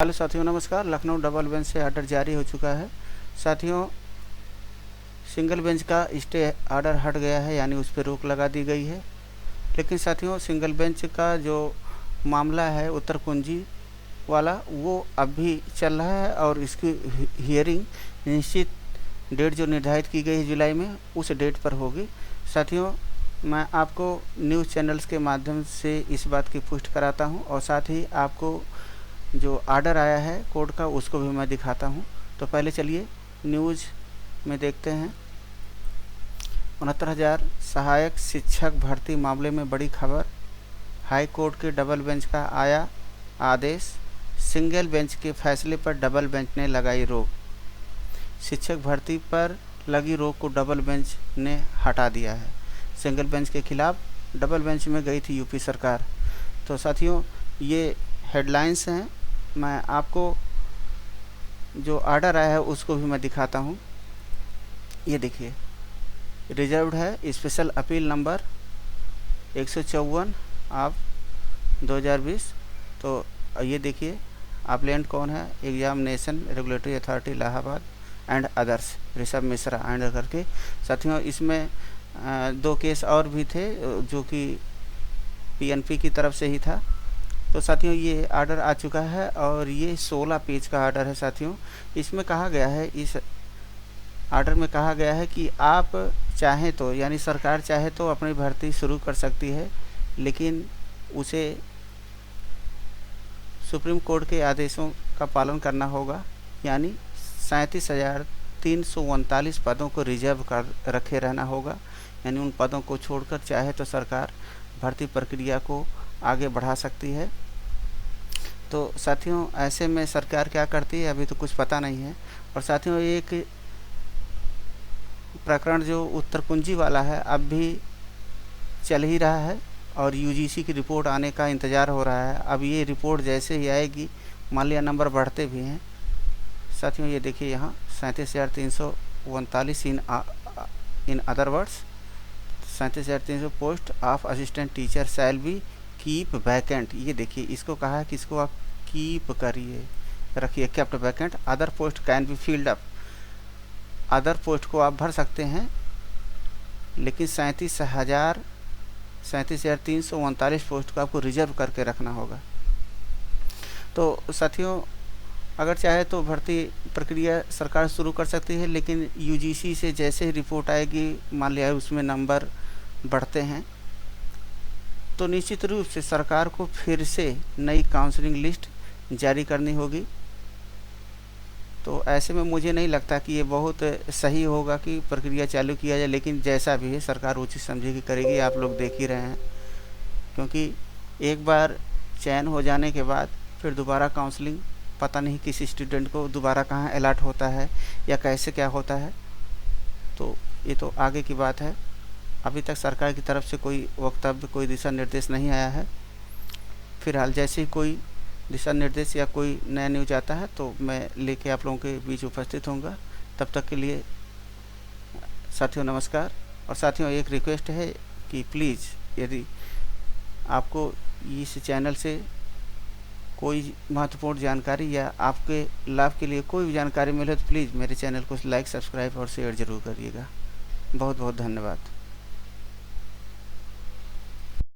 Hello साथियों, नमस्कार। Lucknow double bench से आर्डर जारी हो चुका है। साथियों, सिंगल बेंच का स्टे आर्डर हट गया है, यानी उस पर रोक लगा दी गई है। लेकिन साथियों, सिंगल बेंच का जो मामला है उत्तर कुंजी वाला, वो अब भी चल रहा है और इसकी हियरिंग निश्चित डेट जो निर्धारित की गई है जुलाई में, उस डेट पर होगी। साथियों, मैं आपको न्यूज़ चैनल्स के माध्यम से इस बात की पुष्टि कराता हूं और साथ ही आपको जो आर्डर आया है कोर्ट का, उसको भी मैं दिखाता हूं। तो पहले चलिए न्यूज़ में देखते हैं। 69,000 सहायक शिक्षक भर्ती मामले में बड़ी खबर। हाई कोर्ट के डबल बेंच का आया आदेश। सिंगल बेंच के फैसले पर डबल बेंच ने लगाई रोक। शिक्षक भर्ती पर लगी रोक को डबल बेंच ने हटा दिया है। सिंगल बेंच के खिलाफ डबल बेंच में गई थी यूपी सरकार। तो साथियों, ये हेडलाइंस हैं। मैं आपको जो आर्डर आया है उसको भी मैं दिखाता हूँ। ये देखिए, रिजर्व्ड है स्पेशल अपील नंबर 154 ऑफ 2020। तो ये देखिए, अप्लेंट कौन है? Examination regulatory authority Allahabad and others, Rishabh Mishra and करके। साथियों, इसमें 2 केस और भी थे जो कि पीएनपी की तरफ से ही था। तो साथियों, ये आर्डर आ चुका है और ये 16 पेज का आर्डर है। साथियों, इसमें कहा गया है, इस आर्डर में कहा गया है कि आप चाहें तो, यानी सरकार चाहे तो अपनी भर्ती शुरू कर सकती है, लेकिन उसे सुप्रीम कोर्ट के आदेशों का पालन करना होगा। यानी 37,339 पदों को रिजर्व कर रखे रहना होगा। यानी उन पदों को छोड़कर चाहे तो सरकार भर्ती प्रक्रिया को आगे बढ़ा सकती है। तो साथियों, ऐसे में सरकार क्या करती है अभी तो कुछ पता नहीं है। और साथियों, एक प्रकरण जो उत्तर कुंजी वाला है अब भी चल ही रहा है और यूजीसी की रिपोर्ट आने का इंतज़ार हो रहा है। अब ये रिपोर्ट जैसे ही आएगी, मान लिया नंबर बढ़ते भी हैं। साथियों, ये देखिए यहाँ 37,339 in other words 37,300 post of assistant teacher shall be keep vacant. ये देखिए, इसको कहा है कि इसको आप कीप करिए, रखिए, kept vacant. Other post can be field up. Other post को आप भर सकते हैं, लेकिन 37,339 पोस्ट को आपको रिजर्व करके रखना होगा। तो साथियों, अगर चाहे तो भर्ती प्रक्रिया सरकार शुरू कर सकती है, लेकिन यूजीसी से जैसे ही रिपोर्ट आएगी, मान लिया उसमें नंबर बढ़ते हैं, तो निश्चित रूप से सरकार को फिर से नई काउंसलिंग लिस्ट जारी करनी होगी। तो ऐसे में मुझे नहीं लगता कि ये बहुत सही होगा कि प्रक्रिया चालू किया जाए, लेकिन जैसा भी है सरकार उचित समझेगी, करेगी। आप लोग देख ही रहे हैं, क्योंकि एक बार चयन हो जाने के बाद फिर दोबारा काउंसलिंग, पता नहीं किसी स्टूडेंट को दोबारा कहाँ अलॉट होता है या कैसे क्या होता है। तो ये तो आगे की बात है। अभी तक सरकार की तरफ से कोई वक्तव्य, कोई दिशा निर्देश नहीं आया है। फिलहाल जैसे ही कोई दिशा निर्देश या कोई नया न्यूज आता है तो मैं लेके आप लोगों के बीच उपस्थित होऊंगा। तब तक के लिए साथियों, नमस्कार। और साथियों, एक रिक्वेस्ट है कि प्लीज़, यदि आपको इस चैनल से कोई महत्वपूर्ण जानकारी या आपके लाभ के लिए कोई भी जानकारी मिले तो प्लीज़ मेरे चैनल को लाइक, सब्सक्राइब और शेयर ज़रूर करिएगा। बहुत बहुत धन्यवाद।